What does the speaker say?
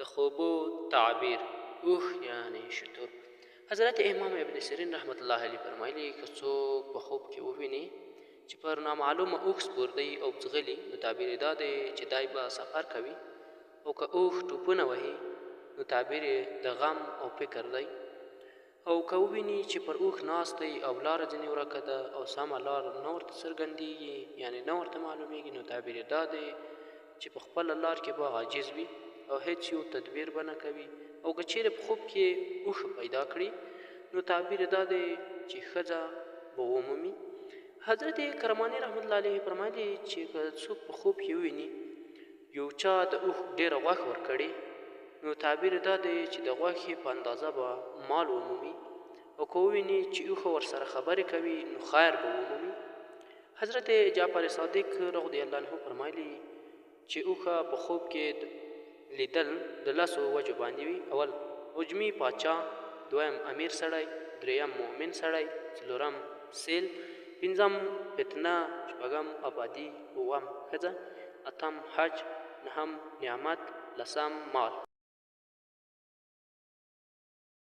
د خوبو تعبیر اوښ یعنی شتر. حضرت امام ابن سیرین رحمت الله علیه فرمایلي که څوک په خوب کې وویني چې پر نامعلومه اوښ سپور دی او ځغلي، نو تعبیر یې دا دی چې دای به سفر کوي، او که اوښ ټوپونه وهي نو تعبیر یې د غم او فکر دی، او که وویني چې پر اوښ ناست دی او لاره ځینې ورکه ده او سمه لار نه ورته څرګندېږي، یعنی نه ورته معلومېږي، نو تعبیر یې دا دی چې په خپله لار کې به عاجز وي او هیڅ یو تدبیر به نه کوي. او که چیرې په خوب کې اوښ پیدا کړي نو تعبیر یې دا دی چې ښځه به ومومي. حضرت کرماني رحمت الله علیه فرمایلي چې که څوک په خوب کې وویني یو چا د اوښ ډېره غوښه ورکړې، نو تعبیر دا دی چې د غوښې په اندازه به مال ومومي، او که وویني چې اوښه ورسره خبرې کوي نو خیر به ومومي. حضرت جعفر صادق رضی الله عنه فرمایلي چې اوښه په خوب کې لیدل د لسو وجو باندې وي: اول عجمي پاچا، دویم امیر سړی، دریم مؤمن سړی، څلورم سیل، پنځم فتنه، شپږم آبادي، اووم ښځه، اتم حج، نهم نعمت، لسم مال.